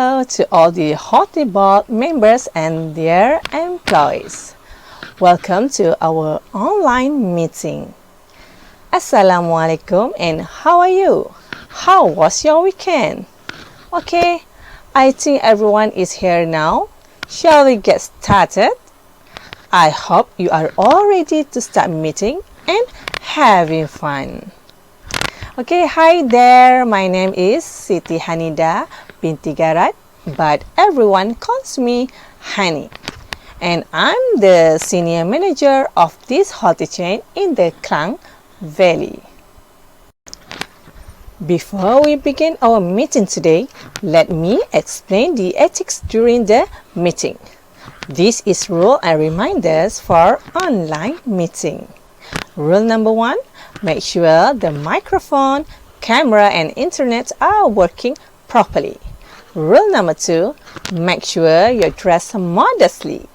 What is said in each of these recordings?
hello to all the hotel board members and their employees. Welcome to our online meeting. Assalamualaikum and how are you? How was your weekend? Okay, I think everyone is here now. Shall we get started? I hope you are all ready to start meeting and having fun. Okay, hi there. My name is Siti Hanidah, Binti Gharat, but everyone calls me Hani. And I'm the senior manager of this hotel chain in the Klang Valley. Before we begin our meeting today, let me explain the ethics during the meeting. This is rule and reminders for online meeting. Rule number 1, make sure the microphone, camera and internet are working properly. Rule number 2, make sure you're dressed modestly.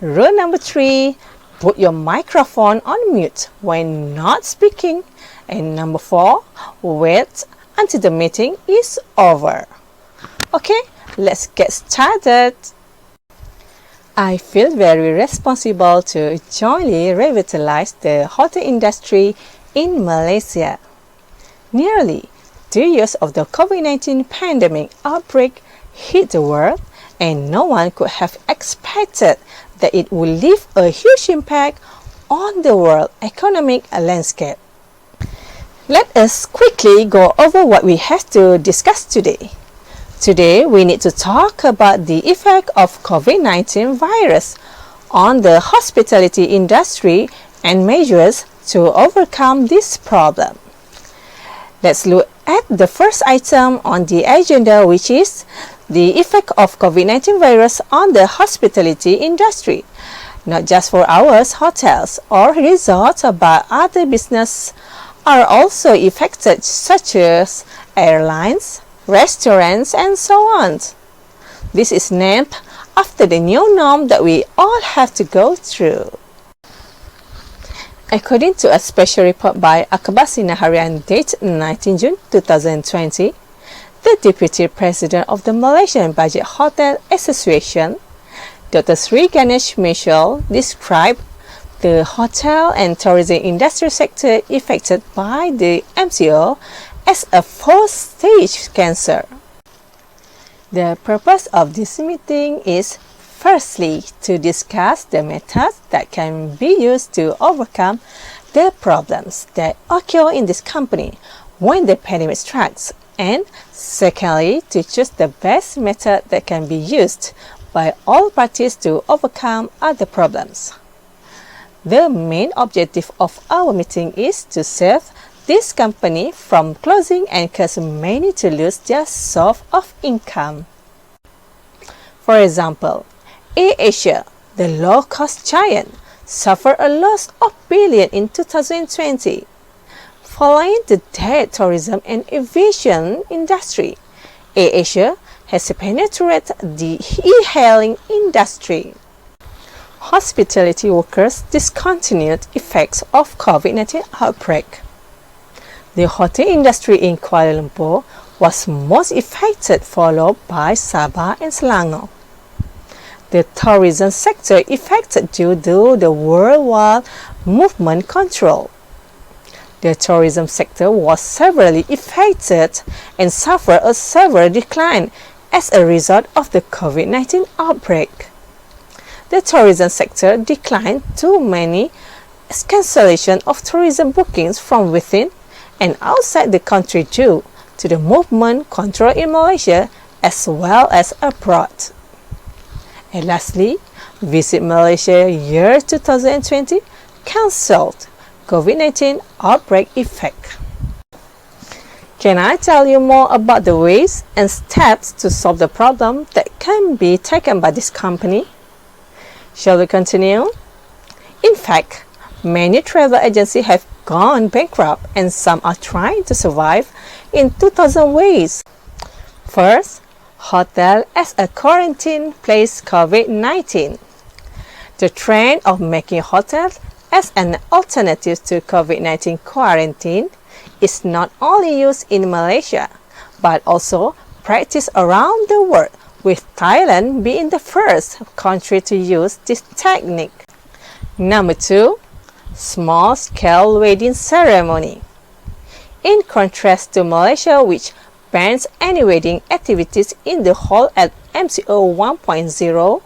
Rule number 3, put your microphone on mute when not speaking. And number 4, wait until the meeting is over. Okay, let's get started. I feel very responsible to jointly revitalize the hotel industry in Malaysia. Nearly 2 years of the COVID-19 pandemic outbreak hit the world, and no one could have expected that it would leave a huge impact on the world economic landscape. Let us quickly go over what we have to discuss today. Today, we need to talk about the effect of COVID-19 virus on the hospitality industry and measures to overcome this problem. Let's look at the first item on the agenda, which is the effect of COVID-19 virus on the hospitality industry. Not just for our hotels or resorts, but other businesses are also affected, such as airlines, restaurants, and so on. This is named after the new norm that we all have to go through. According to a special report by Akabasina Harian dated 19 June 2020, the Deputy President of the Malaysian Budget Hotel Association, Dr. Sri Ganesh Mitchell, described the hotel and tourism industry sector affected by the MCO as a fourth-stage cancer. The purpose of this meeting is firstly to discuss the methods that can be used to overcome the problems that occur in this company when the pandemic strikes, and secondly to choose the best method that can be used by all parties to overcome other problems. The main objective of our meeting is to save this company from closing and cause many to lose their source of income. For example, AirAsia, the low-cost giant, suffered a loss of billions in 2020. Following the dead tourism and aviation industry, AirAsia has penetrated the e-hailing industry. Hospitality workers discontinued effects of COVID-19 outbreak. The hotel industry in Kuala Lumpur was most affected, followed by Sabah and Selangor. The tourism sector affected due to the worldwide movement control. The tourism sector was severely affected and suffered a severe decline as a result of the COVID-19 outbreak. The tourism sector declined too many cancellation of tourism bookings from within and outside the country due to the movement control in Malaysia as well as abroad. And lastly, Visit Malaysia year 2020 cancelled COVID-19 outbreak effect. Can I tell you more about the ways and steps to solve the problem that can be taken by this company? Shall we continue? In fact, many travel agencies have gone bankrupt and some are trying to survive in 2,000 ways. First, hotel as a quarantine place COVID-19. The trend of making hotels as an alternative to COVID-19 quarantine is not only used in Malaysia, but also practiced around the world, with Thailand being the first country to use this technique. Number 2. Small-scale wedding ceremony. In contrast to Malaysia, which bans any wedding activities in the hall at MCO 1.0,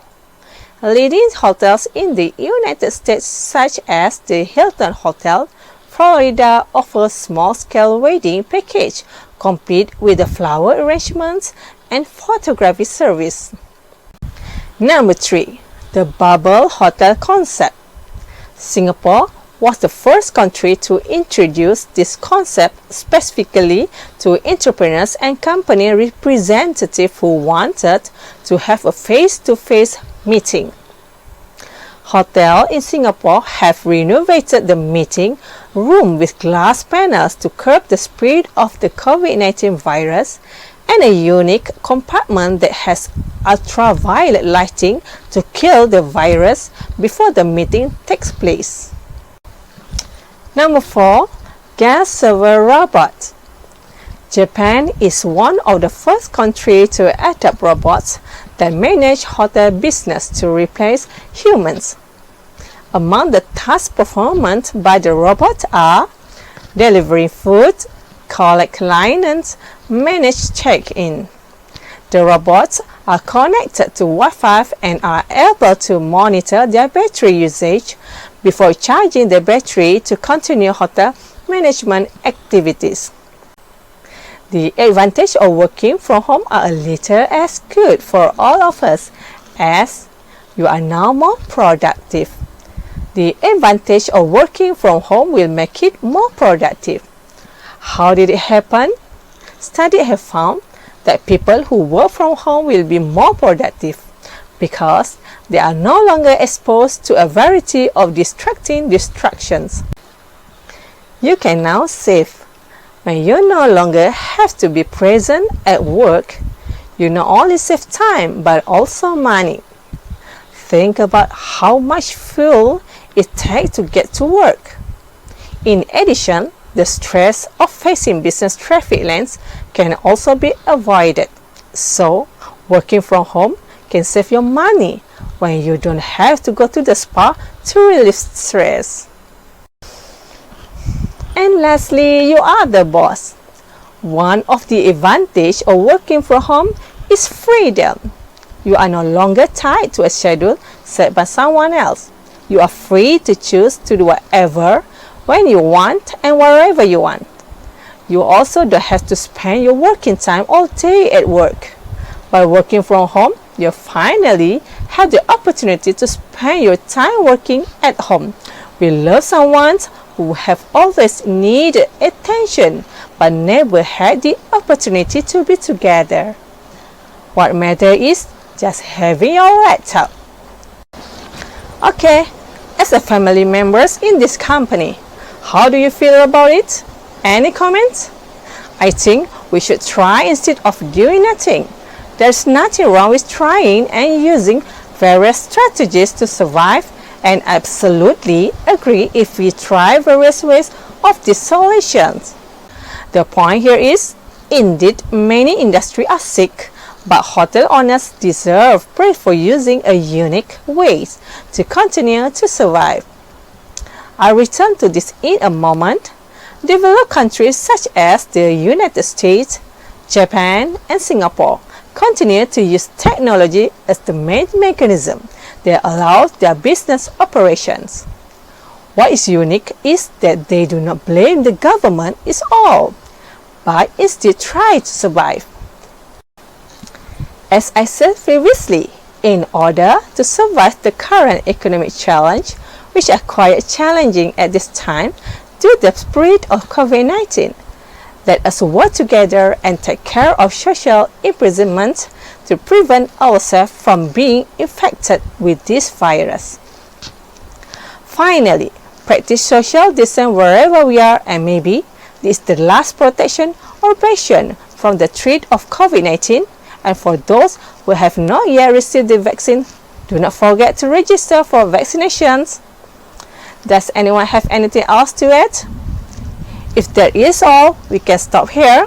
leading hotels in the United States such as the Hilton Hotel, Florida offer small-scale wedding package complete with the flower arrangements and photography service. Number 3. The bubble hotel concept. Singapore was the first country to introduce this concept specifically to entrepreneurs and company representatives who wanted to have a face-to-face meeting. Hotels in Singapore have renovated the meeting room with glass panels to curb the spread of the COVID-19 virus and a unique compartment that has ultraviolet lighting to kill the virus before the meeting takes place. Number 4. Gas server robot. Japan is one of the first countries to adopt robots that manage hotel business to replace humans. Among the tasks performed by the robot are delivering food, collect clients, manage check-in. The robots are connected to Wi-Fi and are able to monitor their battery usage before charging the battery to continue hotel management activities. The advantages of working from home are a little as good for all of us, as you are now more productive. The advantage of working from home will make it more productive. How did it happen? Studies have found that people who work from home will be more productive because they are no longer exposed to a variety of distractions. You can now save. When you no longer have to be present at work, you not only save time but also money. Think about how much fuel it takes to get to work. In addition, the stress of facing business traffic lanes can also be avoided. So, working from home can save you money when you don't have to go to the spa to relieve stress. And lastly, you are the boss. One of the advantages of working from home is freedom. You are no longer tied to a schedule set by someone else. You are free to choose to do whatever, when you want and wherever you want. You also don't have to spend your working time all day at work. By working from home, you finally have the opportunity to spend your time working at home with loved ones who have always needed attention but never had the opportunity to be together. What matters is just having your laptop. Okay, as a family members in this company, how do you feel about it? Any comments? I think we should try instead of doing nothing. There's nothing wrong with trying and using various strategies to survive, and I absolutely agree if we try various ways of these solutions. The point here is, indeed, many industries are sick, but hotel owners deserve praise for using a unique ways to continue to survive. I'll return to this in a moment. Developed countries such as the United States, Japan, and Singapore continue to use technology as the main mechanism that allows their business operations. What is unique is that they do not blame the government is all, but instead try to survive. As I said previously, in order to survive the current economic challenge, which are quite challenging at this time due to the spread of COVID-19, let us work together and take care of social imprisonment to prevent ourselves from being infected with this virus. Finally, practice social distance wherever we are, and maybe this is the last protection or patient from the threat of COVID-19. And for those who have not yet received the vaccine, do not forget to register for vaccinations. Does anyone have anything else to add? If that is all, we can stop here.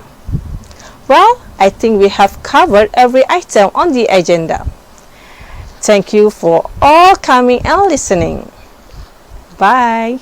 Well, I think we have covered every item on the agenda. Thank you for all coming and listening. Bye.